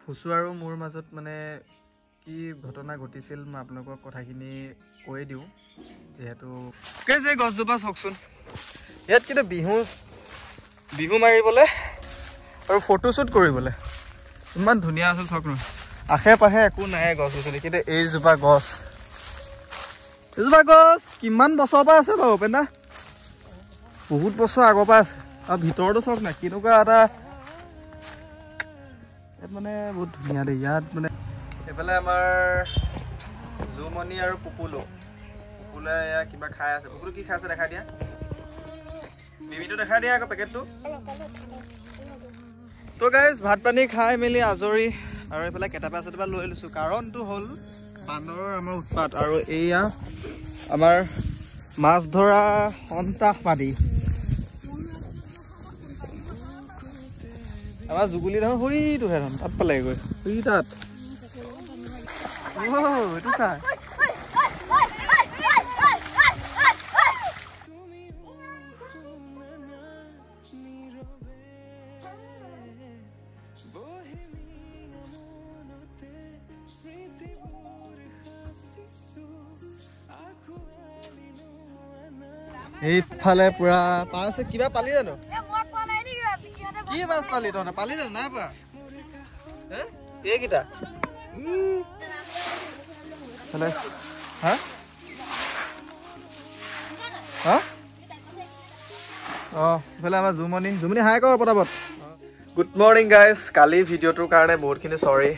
ফুচু আৰু মোৰ মাজত মানে কি ঘটনা ঘটিছিল মই আপোনালোকক কথাখিনি কৈ দিওঁ যেহেতু যে গছজোপা চাওকচোন ইয়াত কিন্তু বিহু মাৰিবলৈ আৰু ফটোশ্বুট কৰিবলৈ ইমান ধুনীয়া আছিল চাওক ন আশে পাশে একো নাই গছ গছনি কিন্তু এইজোপা গছ কিমান বছৰৰ পৰা আছে বাৰু পেনা বহুত বছৰ আগৰ পৰা আছে আৰু ভিতৰতো চাওক না কেনেকুৱা এটা ইয়াত মানে বহুত ধুনীয়া দেই ইয়াত মানে এইফালে আমাৰ জুমনি আৰু পুপুলে এয়া কিবা খাই আছে পুপুলো কি খাই আছে দেখাই দিয়া মিমিটো দেখাই দিয়া আকৌ পেকেটটো তো গাইজ ভাত পানী খাই মেলি আজৰি আৰু এইফালে কেটাপা চেটাপা লৈ লৈছোঁ কাৰণটো হ'ল বান্দৰৰ আমাৰ উৎপাত আৰু এয়া আমাৰ মাছ ধৰা সন্ত্ৰাসবাদী আমাৰ জুগুলি দেখোন সৰিটোহে ধৰণ তাত পালেগৈ গৈ সৰি তাত এইটো চা এইফালে পুৰা পাঁচ কিবা পালি জানো কি মাছ পালি তহঁতে পালি জানো নাই পোৱা এইকেইটা হা হা ইফালে আমাৰ জুমনি হাই কৰ পটাপট গুড মৰ্ণিং গাইজ কালি ভিডিঅ'টোৰ কাৰণে বহুতখিনি চৰি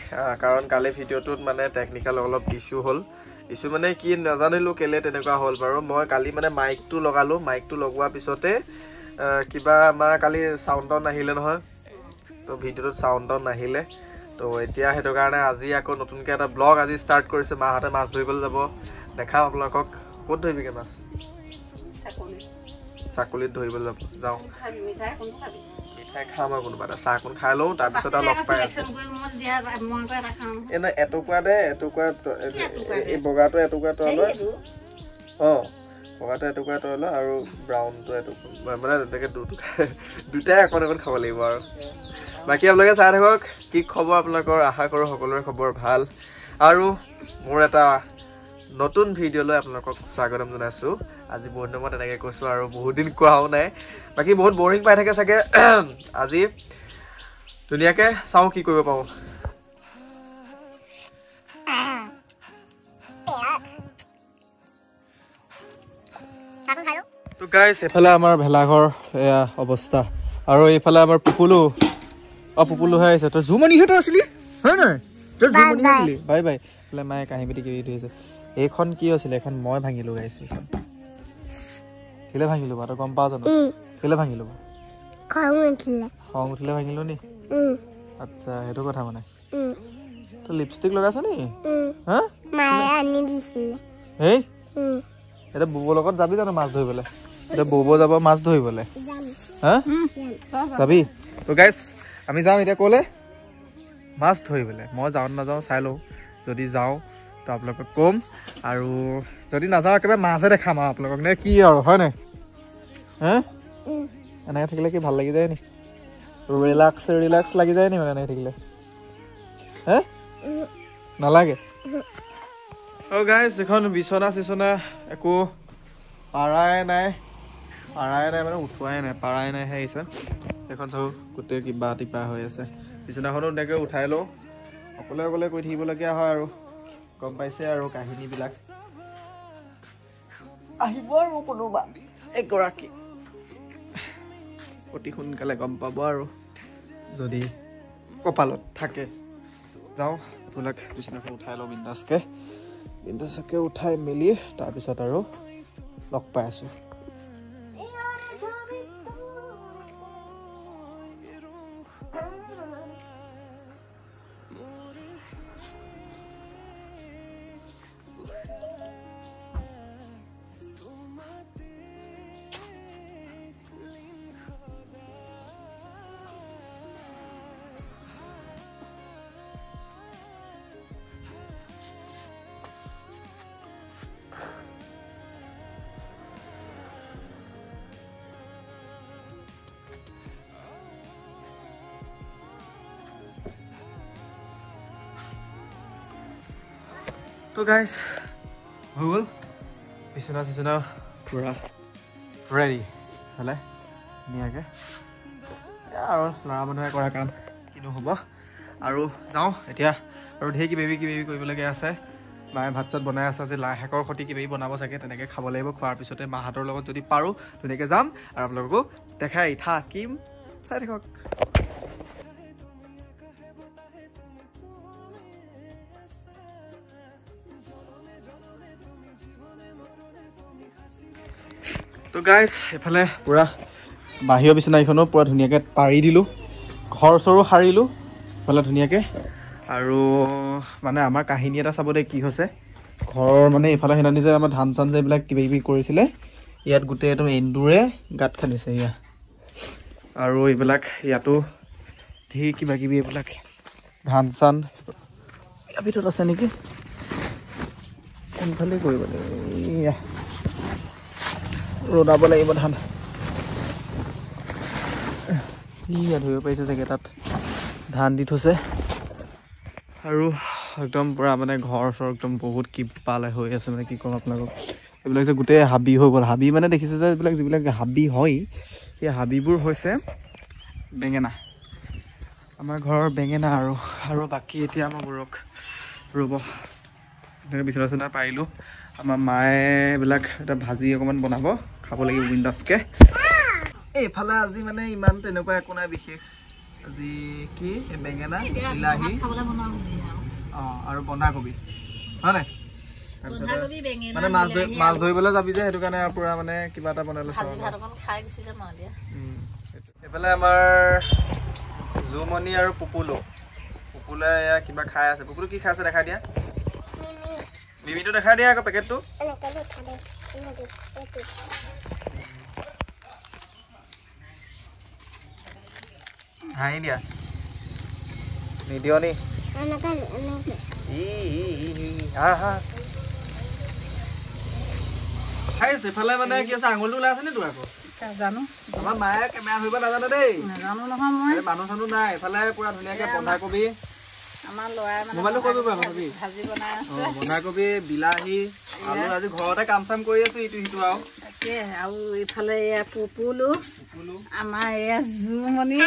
কাৰণ কালি ভিডিঅ'টোত মানে টেকনিকেল অলপ ইছ্যু হ'ল ইছ্যু মানে কি নাজানিলোঁ কেলে তেনেকুৱা হ'ল বাৰু মই কালি মানে মাইকটো লগালোঁ মাইকটো লগোৱাৰ পিছতে কিবা আমাৰ কালি চাউণ্ড নাহিলে নহয় তো ভিডিঅ'টোত চাউণ্ড নাহিলে তো এতিয়া সেইটো কাৰণে আজি আকৌ নতুনকৈ এটা ব্লগ আজি ষ্টাৰ্ট কৰিছে মাহঁতে মাছ ধৰিবলৈ যাব দেখাম আপোনালোকক ক'ত ধৰিবিগৈ মাছ চাকলিত ধৰিবলৈ যাওঁ মিঠাই খাম আৰু কোনোবা এটা চাহকণ খাই লওঁ তাৰপিছত আৰু লগ পাই আছোঁ এনে এটুকুৰা দে এটুকুৰা এই বগাটো এটুকুৰা তই লয় বগাটো এটুকুৰা তই লয় আৰু ব্ৰাউনটো এটুকুৰা মানে তেনেকৈ দুটাই অকণ অকণ খাব লাগিব আৰু বাকী আপোনালোকে চাই থাকক কি খবৰ আপোনালোকৰ আশা কৰোঁ সকলোৰে খবৰ ভাল আৰু মোৰ এটা নতুন ভিডিঅ'লৈ আপোনালোকক স্বাগতম জনাইছোঁ আজি বহুত দিনৰ মই তেনেকৈ কৈছোঁ আৰু বহুত দিন কোৱাও নাই বাকী বহুত বৰিং পাই থাকে চাগে আজি ধুনীয়াকৈ চাওঁ কি কৰিব পাৰোঁ তো গাইজ এইফালে আমাৰ ভেলাঘৰ এয়া অৱস্থা আৰু এইফালে আমাৰ পুপুলো পুপুলোহে আহিছে তই জুমনিহঁতৰ আছিলি হয় নহয় তই জুমনিহে আছিলি বাই বাই এইফালে মায়ে কাঁহী বাতি কিবি ধৰিছে এইখন কি আছিলে এইখন মই ভাঙিলোঁ গাইছে এইখন কেলে ভাঙিলোঁ বাৰু তই গম পাৱ জানো কেলে ভাঙিলোঁ খং উঠিলে ভাঙিলোঁ নি আচ্ছা সেইটো কথা মানে তই লিপষ্টিক লগাইছ নি হা হেই এতিয়া বৌবৰ লগত যাবি জানো মাছ ধৰিবলৈ এতিয়া বৌ যাব মাছ ধৰিবলৈ হা যাবি তো গাইজ আমি যাম এতিয়া ক'লে মাছ ধৰিবলৈ মই যাওঁ নাযাওঁ চাই লওঁ যদি যাওঁ তো আপোনালোকক ক'ম আৰু যদি নাযাওঁ একেবাৰে মাছহে দেখাম আৰু আপোনালোকক নে কি আৰু হয় নাই হা এনেকৈ থাকিলে কি ভাল লাগি যায় নি ৰিলেক্স লাগি যায় নি মানে এনেকৈ থাকিলে হে নালাগে গাইজ এখন বিচনা চিচনা একো পাৰাই নাই মানে উঠোৱাই নাই পাৰাই নাইহে আহিছে এখন চাওঁ গোটেই কিবা টিপা হৈ আছে বিচনাখনো তেনেকৈ উঠাই লওঁ অকলে কৰি থাকিবলগীয়া হয় আৰু গম পাইছে আৰু কাহিনীবিলাক আহিব আৰু কোনোবা এগৰাকী অতি সোনকালে গম পাব আৰু যদি কপালত থাকে যাওঁ আপোনাক বিচনাখন উঠাই লওঁ বিন্দাছকৈ উঠাই মেলি তাৰপিছত আৰু লগ পাই আছোঁ তো গাইজ হৈ গ'ল বিচনা চিচনা পুৰা ৰেডি হ'লে ধুনীয়াকৈ আৰু ল'ৰা মানুহে কৰা কাম কিনো হ'ব আৰু যাওঁ এতিয়া আৰু ঢেৰ কিবা কিবি কৰিবলগীয়া আছে মায়ে ভাত চাত বনাই আছে আজি লাই শাকৰ সৈতে কিবা বনাব চাগে তেনেকৈ খাব লাগিব খোৱাৰ পিছতে মাহঁতৰ লগত যদি পাৰোঁ ধুনীয়াকৈ যাম আৰু আপোনালোককো দেখাই থাকিম চাই থাকক তো গাইজ এইফালে পূৰা বাহিৰৰ বিচনাইখনো পূৰা ধুনীয়াকৈ পাৰি দিলোঁ ঘৰ চৰো সাৰিলোঁ এইফালে ধুনীয়াকৈ আৰু মানে আমাৰ কাহিনী এটা চাব দেই কি হৈছে ঘৰৰ মানে এইফালে সেইদিনা যে আমাৰ ধান চান যে এইবিলাক কিবা কিবি কৰিছিলে ইয়াত গোটেই একদম এন্দুৰে গাঁত খান্দিছে ইয়া আৰু এইবিলাক ইয়াতো ঢেৰ কিবা কিবি এইবিলাক ধান চান ইয়াৰ ভিতৰত আছে নেকি কোনফালে কৰিব লাগিব ৰ'দাব লাগিব ধান ইয়াত ধৰিব পাৰিছে চাগে তাত ধান দি থৈছে আৰু একদম পূৰা মানে ঘৰ চৰ একদম বহুত কিবালে হৈ আছে মানে কি ক'ম আপোনালোকক এইবিলাক যে গোটেই হাবি হৈ গ'ল হাবি মানে দেখিছে যে এইবিলাক যিবিলাক হাবি হয় সেই হাবিবোৰ হৈছে বেঙেনা আমাৰ ঘৰৰ বেঙেনা আৰু বাকী এতিয়া আমাৰ বোৰক ৰ'ব তেনেকৈ বিচনা চিচনা পাৰিলোঁ আমাৰ মায়ে এইবিলাক এটা ভাজি অকণমান বনাব খাব লাগিব বিন্দাছকৈ এইফালে আজি মানে ইমান তেনেকুৱা একো নাই বিশেষ আজি কি বেঙেনা বিলাহী অঁ আৰু বন্ধাকবি হয় নাই মানে মাছ ধৰিবলৈ যাবি যে সেইটো কাৰণে পূৰা মানে কিবা এটা বনাই লৈছোঁ এইফালে আমাৰ জুমনি আৰু পুপুলো এয়া কিবা খাই আছে পুপুলো কি খাই আছে দেখাই দিয়া মিমিটো দেখাই দিয়া আকৌ পেকেটটো হাঁহি দিয়া নিদিয় নি এইফালে মানে কি আছে আঙুলটো ওলাই আছে নি তোৰ আকৌ জানো আমাৰ মায়ে কেমেৰা ধৰিব নাজানে দেই নাজানো নহয় মই মানুহ চানুহ নাই এইফালে পুৰা ধুনীয়াকৈ বন্ধাকবি আমাৰ ল'ৰাই মোবাইলটো কৰিব পাৰিব ভাজি বনাই আছে বন্ধাকবি বিলাহী আলু আজি ঘৰতে কাম চাম কৰি আছো ইটো সিটো আৰু তাকে আৰু এইফালে এয়া পুপুলো আমাৰ এয়া জুমনি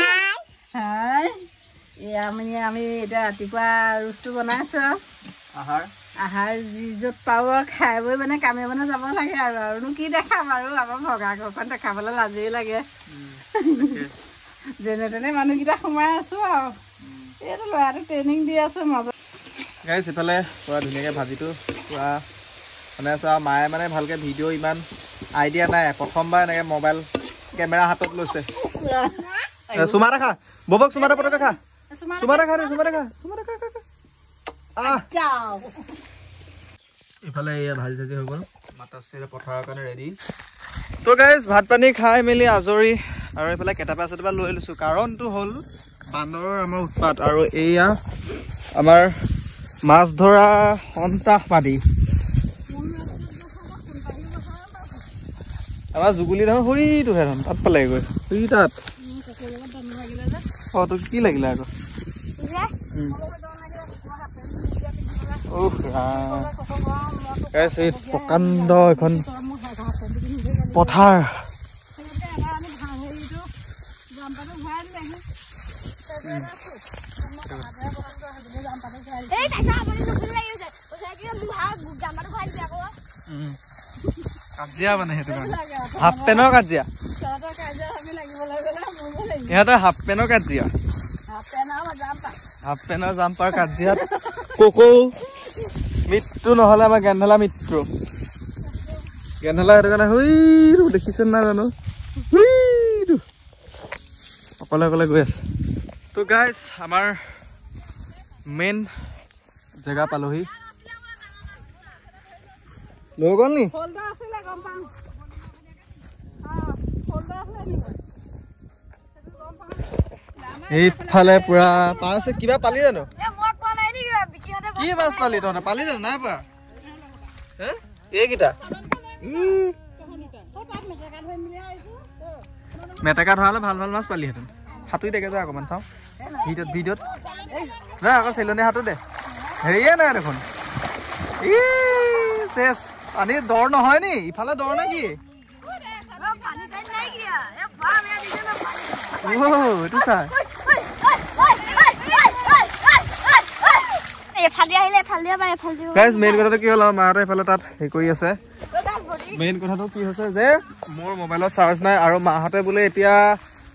হাই এয়া মানে আমি এতিয়া ৰাতিপুৱা ৰুচটো বনাইছো আহাৰ যি য'ত পাওঁ খাই বৈ মানে কামে মানে যাব লাগে আৰুনো কি দেখাম আৰু আমাৰ ভগা ঘৰখন দেখাবলৈ লাজেই লাগে যেনে তেনে মানুহকেইটা সোমাই আছো আৰু এইটো ল'ৰাটো ট্ৰেইনিং দি আছো মাজত গাইছ এইফালে পুৰা ধুনীয়াকৈ ভাজিটো পুৰা বনাই আছো আৰু মায়ে মানে ভালকৈ ভিডিঅ' ইমান আইডিয়া নাই প্ৰথমবাৰ এনেকৈ মোবাইল কেমেৰা হাতত লৈছে চুমা দেখা ববক চুমা পটকে খা চুমা দেখা এইফালে এয়া ভাজি চাজি হৈ গ'ল মাতাছে পথাৰৰ কাৰণে ৰেডি তো গাইজ ভাত পানী খাই মেলি আজৰি আৰু এইফালে কেটাপা চেটাপা লৈ লৈছোঁ কাৰণটো হ'ল বান্দৰৰ আমাৰ উৎপাত আৰু এয়া আমাৰ মাছ ধৰা সন্ত্ৰাসবাদী আমাৰ জুগুলি দেখোন সৰিটোহে ধন তাত পালেগৈ গৈ সৰি তাত অঁ তোক কি লাগিলে আকৌ এই প্ৰকাণ্ড এখন পথাৰ কাজিয়া মানে সেইটো কাৰণে হাফ পেনৰ কাজিয়া ইহঁতৰ হাফ পেনৰ কাজিয়া হাফ পেনৰ জাম্পাৰ কাজিয়াত ককৌ মৃত্যু নহ'লে আমাৰ গেন্ধলা মৃত্যু গেন্ধলা সেইটো কাৰণে হুইটো দেখিছে নাই জানো হুইটো অকলে অকলে গৈ আছে তো গাইজ আমাৰ মেইন জেগা পালোহি লৈ গ'ল নি এইফালে পুৰা পাঁচ কিবা পালি জানো কি মাছ পালি তহঁতে পালি জানো নাই পোৱা এইকেইটা মেটেকা ধৰালে ভাল ভাল মাছ পালিহেঁতেন সাঁতুৰি দেখে যা অকণমান চাওঁ ভিডিঅ'ত যা আকৌ চেলনীয়া সাঁতোৰ দে হেৰিয়ে নাই দেখোন চেচ পানী দৰ নহয় নি ইফালে দৰ নে কি এইটো চা মেইন কথাটো কি হ'ল মাহঁতে এইফালে তাত হেৰি কৰি আছে মেইন কথাটো কি হৈছে যে মোৰ মোবাইলত চাৰ্জ নাই আৰু মাহঁতে বোলে এতিয়া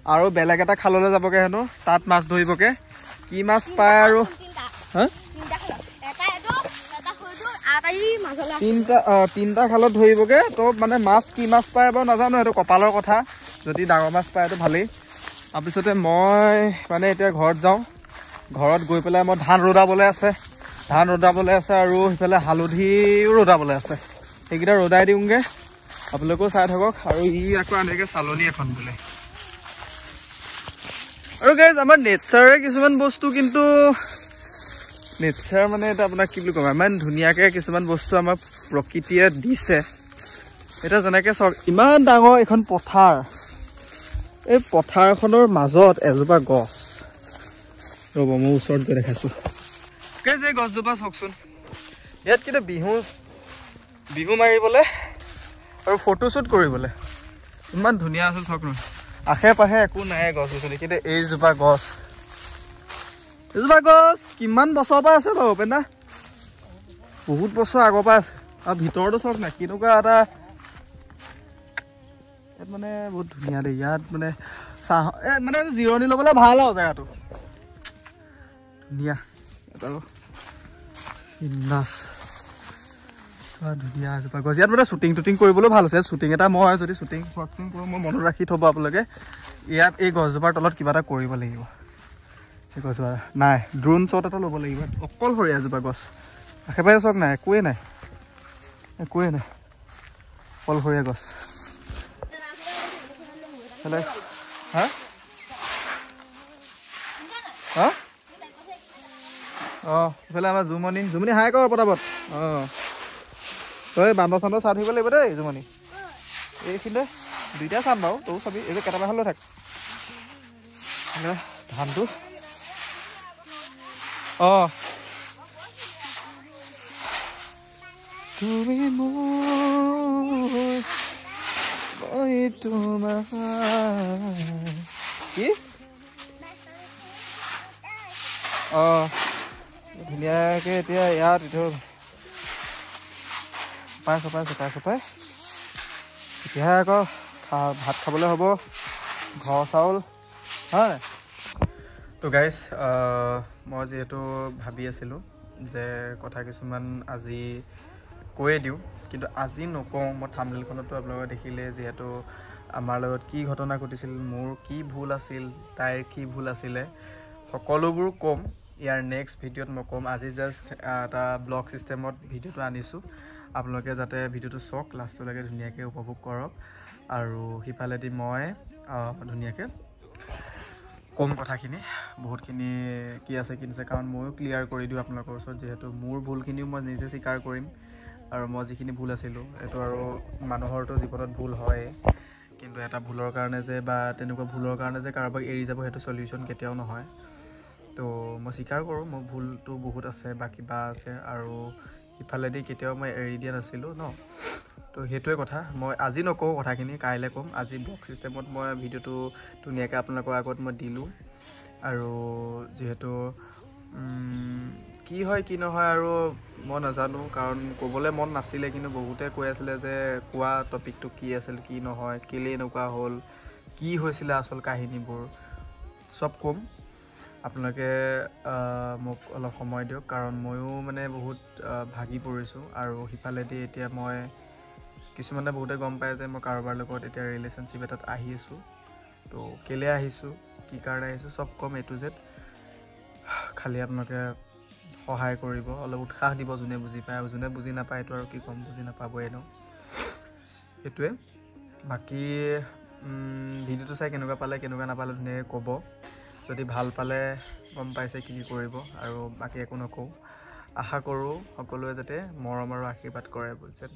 আৰু বেলেগ এটা খাললৈ যাবগে হেনো তাত মাছ ধৰিবগে কি মাছ পায় আৰু তিনটা খালত ধৰিবগে তো মানে মাছ কি মাছ পায় বাৰু নাজানো সেইটো কপালৰ কথা যদি ডাঙৰ মাছ পায় সেইটো ভালেই তাৰপিছতে মই মানে এতিয়া ঘৰত যাওঁ ঘৰত গৈ পেলাই মই ধান ৰ'দাবলৈ আছে আৰু সেইফালে হালধিও ৰ'দাবলৈ আছে সেইকেইটা ৰ'দাই দিওঁগে আপোনালোকেও চাই থাকক আৰু ই আকৌ এনেকৈ চালনী এখন বোলে আৰু গাইজ আমাৰ নেচাৰে কিছুমান বস্তু কিন্তু নেচাৰ মানে এটা আপোনাক কি বুলি ক'ম ইমান ধুনীয়াকৈ কিছুমান বস্তু আমাক প্ৰকৃতিয়ে দিছে এতিয়া যেনেকৈ চাওক ইমান ডাঙৰ এখন পথাৰ এই পথাৰখনৰ মাজত এজোপা গছ ৰ'ব মই ওচৰত গৈ দেখাইছোঁ গাইজ এই গছজোপা চাওকচোন ইয়াত কিন্তু বিহু মাৰিবলৈ আৰু ফটোশ্বুট কৰিবলৈ ইমান ধুনীয়া আছিল চাওক নহয় আশে পাশে একো নাই গছ গছনি কিন্তু এইজোপা গছ কিমান বছৰৰ পৰা আছে বাৰু পেনা বহুত বছৰ আগৰ পৰা আছে আৰু ভিতৰতো চাওক নাই কেনেকুৱা এটা ইয়াত মানে বহুত ধুনীয়া দেই ইয়াত মানে চাহ মানে জিৰণি ল'বলৈ ভাল আৰু জেগাটো ধুনীয়া ইয়াত আৰু বিন্দাছ ধুনীয়া এজোপা গছ ইয়াত মানে শ্বুটিং কৰিবলৈ ভাল হৈছে শ্বুটিং এটা মই যদি শ্বুটিং কৰোঁ মই মনত ৰাখি থ'ব আপোনালোকে ইয়াত এই গছজোপাৰ তলত কিবা এটা কৰিব লাগিব এই গছজোপা নাই ড্ৰোন শ্বট এটা ল'ব লাগিব অকলশৰীয়া এজোপা গছ আশে পাশে চাওক নাই একোৱেই নাই অকলশৰীয়া গছ হা অঁ এইফালে আমাৰ জুমনি হাই কৰ পটাপট অঁ তই বান্দৰ চান্দৰ চাই থাকিব লাগিব দেই জুমনি এইখিনিতে দুইটা চাম বাৰু তয়ো চাবি এই যে কেইটামান লৈ থাক ধানটো অঁ তুমি মই তোমাৰ কি অঁ ধুনীয়াকৈ এতিয়া ইয়াত এইটো পাইছোঁ তেতিয়াহে আকৌ ভাত খাবলৈ হ'ব ঘৰ চাউল হয় তো গাইজ মই যিহেতু ভাবি আছিলোঁ যে কথা কিছুমান আজি কৈয়ে দিওঁ কিন্তু আজি নকওঁ মই থাম্বনেইলখনতো আপোনালোকে দেখিলে যিহেতু আমাৰ লগত কি ঘটনা ঘটিছিল মোৰ কি ভুল আছিল তাইৰ কি ভুল আছিলে সকলোবোৰ ক'ম ইয়াৰ নেক্সট ভিডিঅ'ত মই ক'ম আজি জাষ্ট এটা ব্লগ চিষ্টেমত ভিডিঅ'টো আনিছোঁ আপোনালোকে যাতে ভিডিঅ'টো চাওক লাষ্টলৈকে ধুনীয়াকৈ উপভোগ কৰক আৰু সিফালেদি মই ধুনীয়াকৈ কম কথাখিনি বহুতখিনি কি আছে কাৰণ ময়ো ক্লিয়াৰ কৰি দিওঁ আপোনালোকৰ ওচৰত যিহেতু মোৰ ভুলখিনিও মই নিজে স্বীকাৰ কৰিম আৰু মই যিখিনি ভুল আছিলোঁ এইটো আৰু মানুহৰতো জীৱনত ভুল হয় কিন্তু এটা ভুলৰ কাৰণে যে বা তেনেকুৱা ভুলৰ কাৰণে যে কাৰোবাক এৰি যাব সেইটো সলিউশ্যন কেতিয়াও নহয় তো মই স্বীকাৰ কৰোঁ মোৰ ভুলটো বহুত আছে বা কিবা আছে আৰু ইফালেদি কেতিয়াও মই এৰি দিয়া নাছিলোঁ ন তো সেইটোৱে কথা মই আজি নকওঁ কথাখিনি কাইলৈ ক'ম আজি ব্লগ চিষ্টেমত মই ভিডিঅ'টো ধুনীয়াকৈ আপোনালোকৰ আগত মই দিলোঁ আৰু যিহেতু কি হয় কি নহয় আৰু মই নাজানো কাৰণ ক'বলৈ মন নাছিলে কিন্তু বহুতে কৈ আছিলে যে কোৱা টপিকটো কি আছিল কি নহয় কেলে এনেকুৱা হ'ল কি হৈছিলে আচল কাহিনীবোৰ চব ক'ম আপোনালোকে মোক অলপ সময় দিয়ক কাৰণ ময়ো মানে বহুত ভাগি পৰিছোঁ আৰু সিফালেদি এতিয়া মই কিছুমানে বহুতে গম পায় যে মই কাৰোবাৰ লগত এতিয়া ৰিলেশ্যনশ্বিপ এটাত আহিছোঁ তো কেলে আহিছোঁ কি কাৰণে আহিছোঁ চব ক'ম A to Z খালি আপোনালোকে সহায় কৰিব অলপ উৎসাহ দিব যোনে বুজি পায় আৰু যোনে বুজি নাপায় এইটো আৰু কি ক'ম বুজি নাপাবই ন সেইটোৱে বাকী ভিডিঅ'টো চাই কেনেকুৱা পালে কেনেকুৱা নাপালে ধুনীয়াকৈ ক'ব যদি ভাল পালে গম পাইছে কি কৰিব আৰু বাকী একো নকওঁ আশা কৰোঁ সকলোৱে যাতে মৰম আৰু আশীৰ্বাদ কৰে বুজিছে